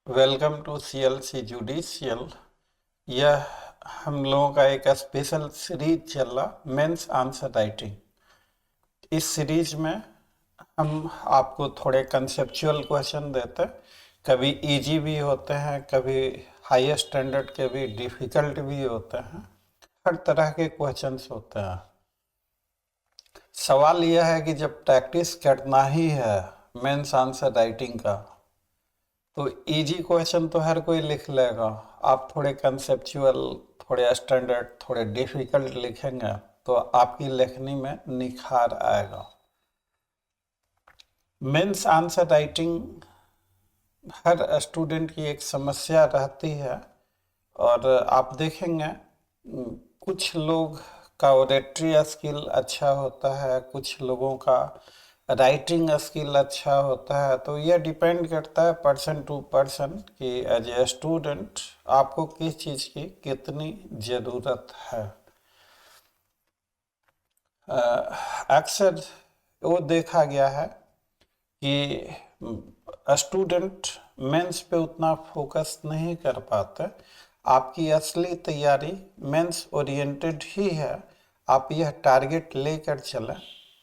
Welcome to CLC judicial. यह हम लोगों का एक स्पेशल सीरीज चल रहा मेंस आंसर राइटिंग। इस सीरीज में हम आपको थोड़े कंसेप्चुअल क्वेश्चन देते हैं। कभी इजी भी होते हैं, कभी हाई स्टैंडर्ड के भी डिफिकल्ट भी होते हैं। हर तरह के क्वेश्चंस होते हैं। सवाल यह है कि जब प्रैक्टिस करना ही है मेंस आंसर राइटिंग का, तो इजी क्वेश्चन तो हर कोई लिख लेगा। आप थोड़े कंसेप्चुअल, थोड़े स्टैंडर्ड, थोड़े डिफिकल्ट लिखेंगे तो आपकी लेखनी में निखार आएगा। मेंस आंसर राइटिंग हर स्टूडेंट की एक समस्या रहती है। और आप देखेंगे कुछ लोग का ओरेटरी स्किल अच्छा होता है, कुछ लोगों का राइटिंग स्किल अच्छा होता है। तो यह डिपेंड करता है पर्सन टू पर्सन कि एज ए स्टूडेंट आपको किस चीज़ की कितनी ज़रूरत है। अक्सर वो देखा गया है कि स्टूडेंट मेंस पे उतना फोकस नहीं कर पाते। आपकी असली तैयारी मेंस ओरिएंटेड ही है। आप यह टारगेट लेकर चलें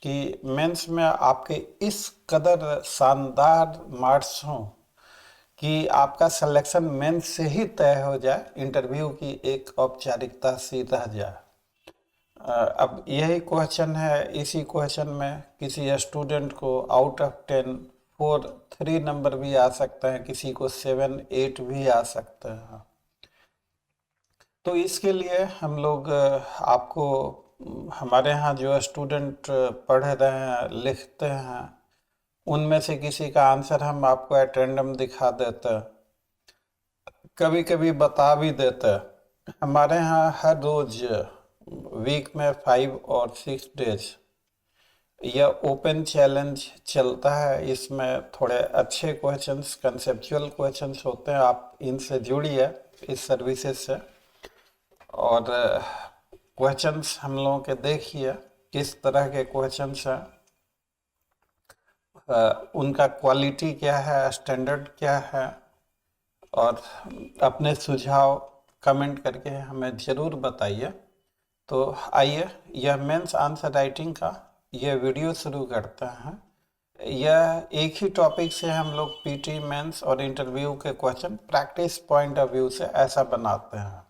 कि मेंस में आपके इस कदर शानदार मार्क्स हों कि आपका सिलेक्शन मेंस से ही तय हो जाए, इंटरव्यू की एक औपचारिकता सी रह जाए। अब यही क्वेश्चन है। इसी क्वेश्चन में किसी स्टूडेंट को आउट ऑफ 10 4 3 नंबर भी आ सकते हैं, किसी को 7 8 भी आ सकते हैं। तो इसके लिए हम लोग आपको हमारे यहाँ जो स्टूडेंट पढ़ रहे हैं, लिखते हैं, उनमें से किसी का आंसर हम आपको एट रैंडम दिखा देते हैं, कभी कभी बता भी देते हैं। हमारे यहाँ हर रोज वीक में 5 और 6 डेज यह ओपन चैलेंज चलता है। इसमें थोड़े अच्छे क्वेश्चंस, कंसेप्चुअल क्वेश्चंस होते हैं। आप इनसे जुड़िए इस सर्विसेज से, और क्वेश्चंस हम लोगों के देखिए किस तरह के क्वेश्चंस हैं, उनका क्वालिटी क्या है, स्टैंडर्ड क्या है, और अपने सुझाव कमेंट करके हमें ज़रूर बताइए। तो आइए यह मेंस आंसर राइटिंग का यह वीडियो शुरू करते हैं। यह एक ही टॉपिक से हम लोग पीटी, मेंस और इंटरव्यू के question practice point of view से ऐसा बनाते हैं।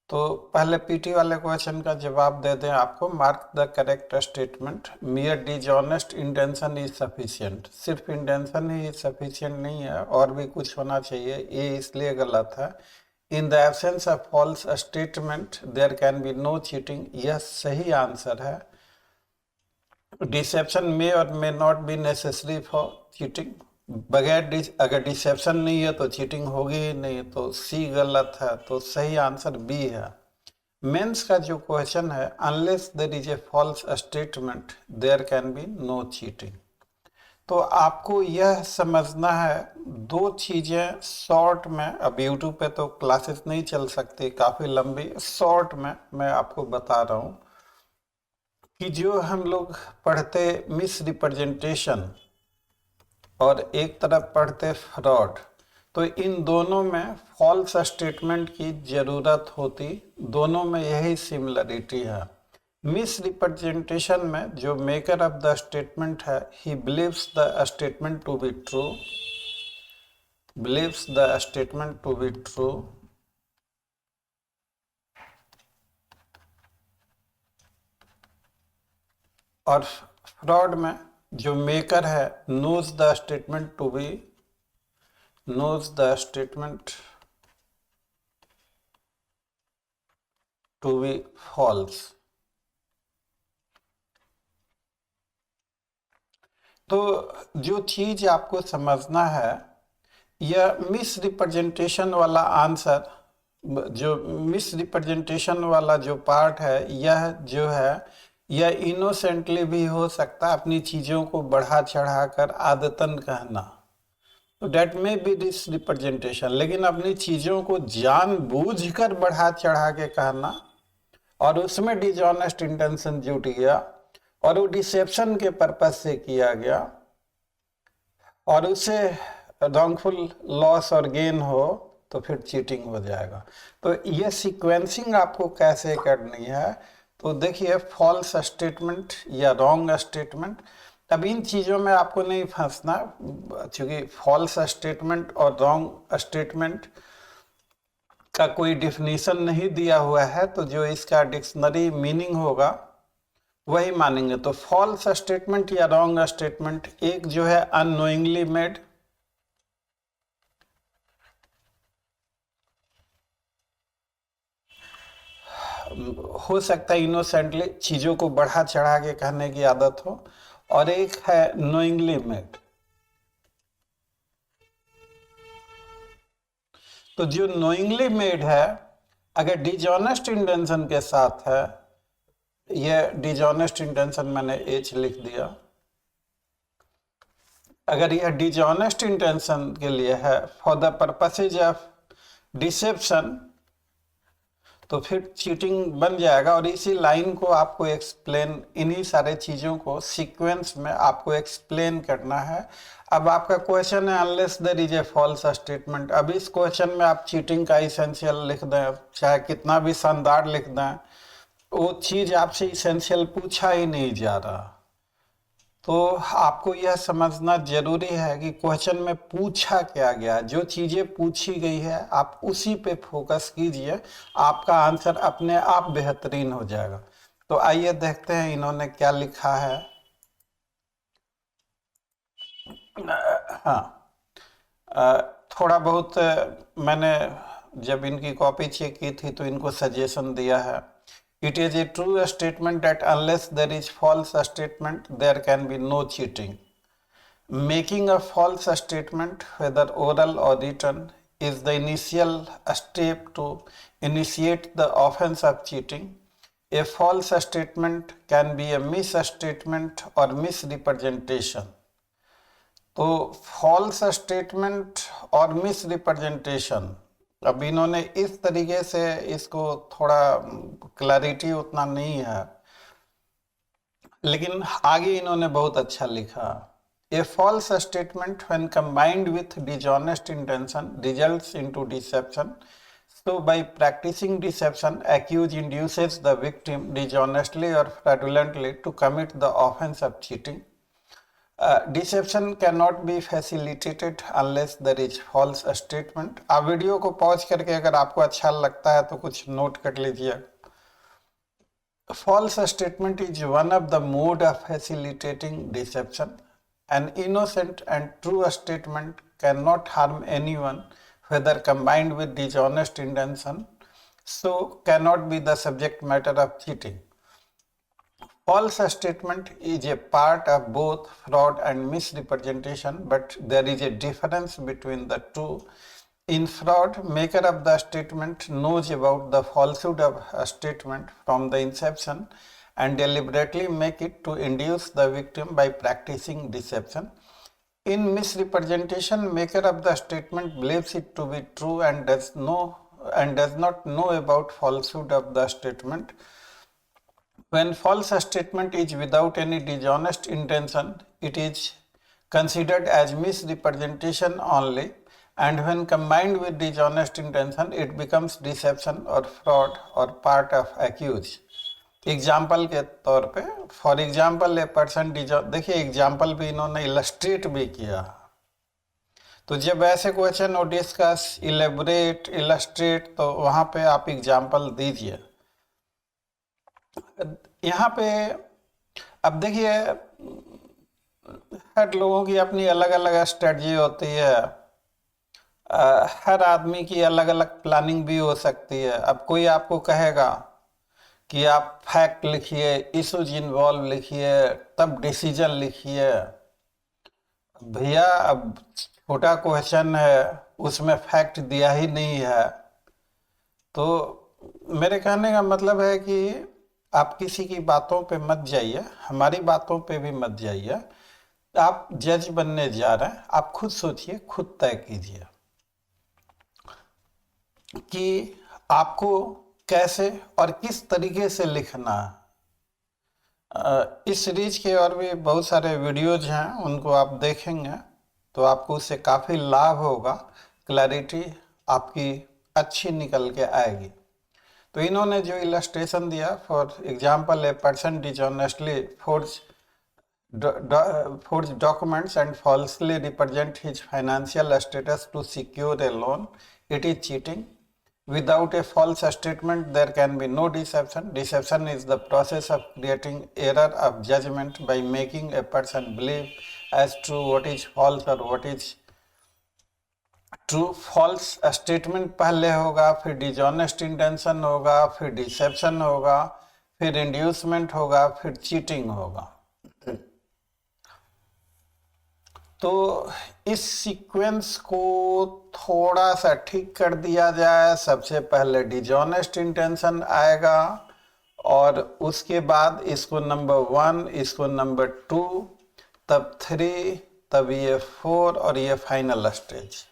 तो पहले पीटी वाले क्वेश्चन का जवाब दे दें आपको। Mark the correct statement, मियर dishonest intention is sufficient. सिर्फ इंटेंशन ही सफिशिएंट नहीं है, और भी कुछ होना चाहिए। ये इसलिए गलत है। In the absence of false statement there can be no cheating, यह सही आंसर है। डिसेप्शन में और may not be necessary for cheating, अगर डिसेप्शन नहीं है तो चीटिंग होगी ही नहीं। तो सी गलत है, तो सही आंसर बी है। मेंस का जो क्वेश्चन है, unless there is a false statement there can be no cheating. तो आपको यह समझना है दो चीज़ें शॉर्ट में। अब यूट्यूब पे तो क्लासेस नहीं चल सकती, काफ़ी लंबी। शॉर्ट में मैं आपको बता रहा हूँ कि जो हम लोग पढ़ते मिस रिप्रेजेंटेशन और एक तरफ पढ़ते फ्रॉड, तो इन दोनों में फॉल्स स्टेटमेंट की ज़रूरत होती। दोनों में यही सिमिलरिटी है। मिस रिप्रेजेंटेशन में जो मेकर ऑफ द स्टेटमेंट है, he believes the statement to be true, believes the statement to be true, और फ्रॉड में जो मेकर है knows the statement to be, knows the statement to be false। तो जो चीज आपको समझना है, यह मिस रिप्रेजेंटेशन वाला आंसर, जो मिस रिप्रेजेंटेशन वाला जो पार्ट है, यह जो है यह इनोसेंटली भी हो सकता है, अपनी चीज़ों को बढ़ा चढ़ा कर आदतन कहना। तो डेट में बी दिस रिप्रेजेंटेशन, लेकिन अपनी चीज़ों को जानबूझकर बढ़ा चढ़ा के कहना, और उसमें डिजॉनेस्ट इंटेंशन जुट गया, और वो डिसेप्शन के पर्पज से किया गया, और उसे रॉन्गफुल लॉस और गेन हो तो फिर चीटिंग हो जाएगा। तो ये सीक्वेंसिंग आपको कैसे करनी है, तो देखिए फॉल्स स्टेटमेंट या रॉन्ग स्टेटमेंट, अब इन चीज़ों में आपको नहीं फंसना, क्योंकि फॉल्स स्टेटमेंट और रॉन्ग स्टेटमेंट का कोई डिफिनीशन नहीं दिया हुआ है, तो जो इसका डिक्शनरी मीनिंग होगा वही मानेंगे। तो फॉल्स स्टेटमेंट या रॉन्ग स्टेटमेंट, एक जो है अननोइंगली मेड, हो सकता है इनोसेंटली, चीजों को बढ़ा चढ़ा के कहने की आदत हो, और एक है नोइंगली मेड। तो जो नोइंगली मेड है, अगर डिजॉनेस्ट इंटेंशन के साथ है, ये डिजॉनेस्ट इंटेंशन मैंने एच लिख दिया, अगर यह डिजॉनेस्ट इंटेंशन के लिए है for the purposes of deception, तो फिर चीटिंग बन जाएगा। और इसी लाइन को आपको एक्सप्लेन, इन्हीं सारे चीज़ों को सीक्वेंस में आपको एक्सप्लेन करना है। अब आपका क्वेश्चन है unless there is a false statement. अब इस क्वेश्चन में आप चीटिंग का इसेंशियल लिख दें, चाहे कितना भी शानदार लिख दें, वो चीज़ आपसे इसेंशियल पूछा ही नहीं जा रहा। तो आपको यह समझना जरूरी है कि क्वेश्चन में पूछा क्या गया, जो चीज़ें पूछी गई है आप उसी पे फोकस कीजिए, आपका आंसर अपने आप बेहतरीन हो जाएगा। तो आइए देखते हैं इन्होंने क्या लिखा है। हाँ, थोड़ा बहुत मैंने जब इनकी कॉपी चेक की थी तो इनको सजेशन दिया है। It is a true statement that unless there is false statement, there can be no cheating. Making a false statement, whether oral or written, is the initial step to initiate the offense of cheating. A false statement can be a misstatement or misrepresentation. तो false statement और misrepresentation, अब इन्होंने इस तरीके से इसको थोड़ा clarity उतना नहीं है, लेकिन आगे इन्होंने बहुत अच्छा लिखा। A false statement when combined with dishonest intention results into deception. So by practicing deception, accused induces the victim dishonestly or fraudulently to commit the offense of cheating. Deception can not be facilitated unless there is false statement. आप video को pause करके अगर आपको अच्छा लगता है तो कुछ नोट कर लीजिए। False statement is one of the mode of facilitating deception. An innocent and true statement can not harm anyone whether combined with dishonest intention, so cannot be the subject matter of cheating. False statement is a part of both fraud and misrepresentation, but there is a difference between the two. In fraud, maker of the statement knows about the falsehood of a statement from the inception and deliberately make it to induce the victim by practicing deception. In misrepresentation, maker of the statement believes it to be true and does not know about falsehood of the statement. When false statement is without any dishonest intention, it is considered as misrepresentation only, and when combined with dishonest intention, it becomes deception or fraud or part of accused. Example के तौर पे, for example a person देखिए example भी इन्होंने illustrate भी किया। तो जब ऐसे क्वेश्चन और डिस्कस, इलेबोरेट, इलस्ट्रेट, तो वहाँ पे आप एग्जाम्पल दीजिए। यहाँ पे अब देखिए हर लोगों की अपनी अलग अलग स्ट्रेटजी होती है, हर आदमी की अलग अलग प्लानिंग भी हो सकती है। अब कोई आपको कहेगा कि आप फैक्ट लिखिए, इशूज इन्वॉल्व लिखिए, तब डिसीजन लिखिए। भैया अब छोटा क्वेश्चन है, उसमें फैक्ट दिया ही नहीं है। तो मेरे कहने का मतलब है कि आप किसी की बातों पे मत जाइए, हमारी बातों पे भी मत जाइए। आप जज बनने जा रहे हैं, आप खुद सोचिए, खुद तय कीजिए कि आपको कैसे और किस तरीके से लिखना है। इस सीरीज के और भी बहुत सारे वीडियोज हैं, उनको आप देखेंगे तो आपको उससे काफ़ी लाभ होगा, क्लैरिटी आपकी अच्छी निकल के आएगी। तो इन्होंने जो इलस्ट्रेशन दिया, for example a person dishonestly forge documents and falsely represent his financial status to secure a loan, it is cheating. Without a false statement, there can be no deception. Deception is the process of creating error of judgment by making a person believe as true what is false or what is true. False statement पहले होगा, फिर dishonest intention होगा, फिर dissipation होगा, फिर inducement होगा, फिर cheating होगा। तो इस सीक्वेंस को थोड़ा सा ठीक कर दिया जाए। सबसे पहले डिजॉनेस्ट इंटेंशन आएगा और उसके बाद इसको नंबर 1, इसको नंबर 2, तब 3, तब ये 4 और ये final stage.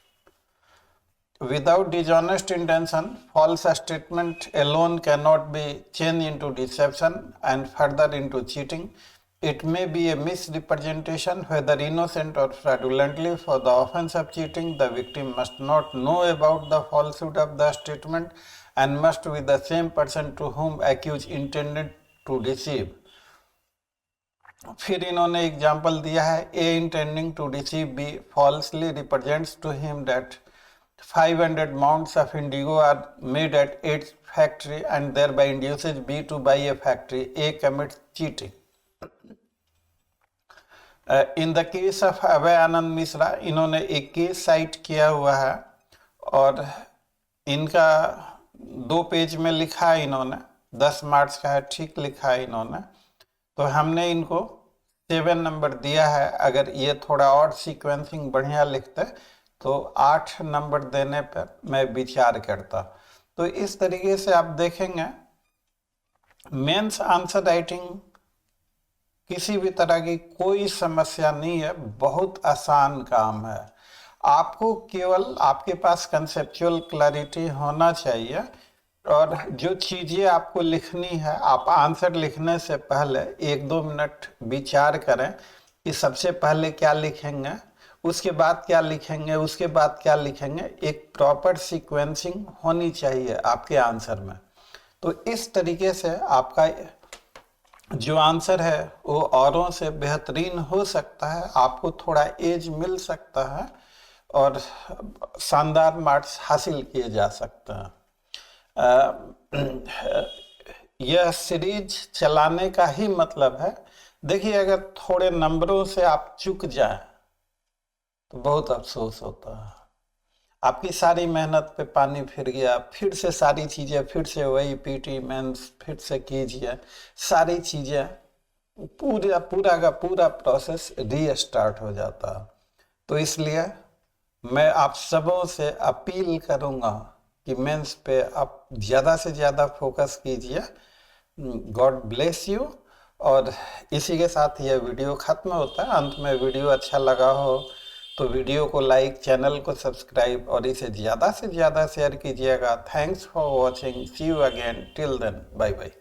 Without dishonest intention, false statement alone cannot be changed into deception and further into cheating. It may be a misrepresentation, whether innocent or fraudulently. For the offense of cheating, the victim must not know about the falsehood of the statement and must be the same person to whom accused intended to deceive. फिर इन्होंने example दिया है, A intending to deceive B falsely represents to him that 500 mounts of indigo are made at its factory and thereby induces B to buy a factory. A commits cheating. In the case of अभय आनंद मिश्रा, इन्होंने एक case site किया हुआ है और इनका 2 page में लिखा है इन्होंने, 10 मार्च का है, ठीक लिखा है इन्होंने। तो हमने इनको 7 नंबर दिया है। अगर ये थोड़ा और सीक्वेंसिंग बढ़िया लिखते तो 8 नंबर देने पर मैं विचार करता। तो इस तरीके से आप देखेंगे मेंस आंसर राइटिंग किसी भी तरह की कोई समस्या नहीं है, बहुत आसान काम है। आपको केवल आपके पास कंसेप्चुअल क्लैरिटी होना चाहिए और जो चीज़ें आपको लिखनी है, आप आंसर लिखने से पहले 1-2 मिनट विचार करें कि सबसे पहले क्या लिखेंगे, उसके बाद क्या लिखेंगे, उसके बाद क्या लिखेंगे। एक प्रॉपर सीक्वेंसिंग होनी चाहिए आपके आंसर में। तो इस तरीके से आपका जो आंसर है वो औरों से बेहतरीन हो सकता है, आपको थोड़ा एज मिल सकता है और शानदार मार्क्स हासिल किए जा सकते हैं। यह सीरीज चलाने का ही मतलब है, देखिए अगर थोड़े नंबरों से आप चूक जाएं तो बहुत अफसोस होता है। आपकी सारी मेहनत पे पानी फिर गया, फिर से सारी चीज़ें, फिर से वही पीटी मेंस फिर से कीजिए, सारी चीज़ें पूरा का पूरा प्रोसेस रीस्टार्ट हो जाता है। तो इसलिए मैं आप सबों से अपील करूँगा कि मेंस पे आप ज़्यादा से ज़्यादा फोकस कीजिए। God bless you. और इसी के साथ यह वीडियो ख़त्म होता है। अंत में वीडियो अच्छा लगा हो तो वीडियो को लाइक, चैनल को सब्सक्राइब और इसे ज़्यादा से ज़्यादा शेयर कीजिएगा। Thanks for watching. See you again. Till then, bye bye.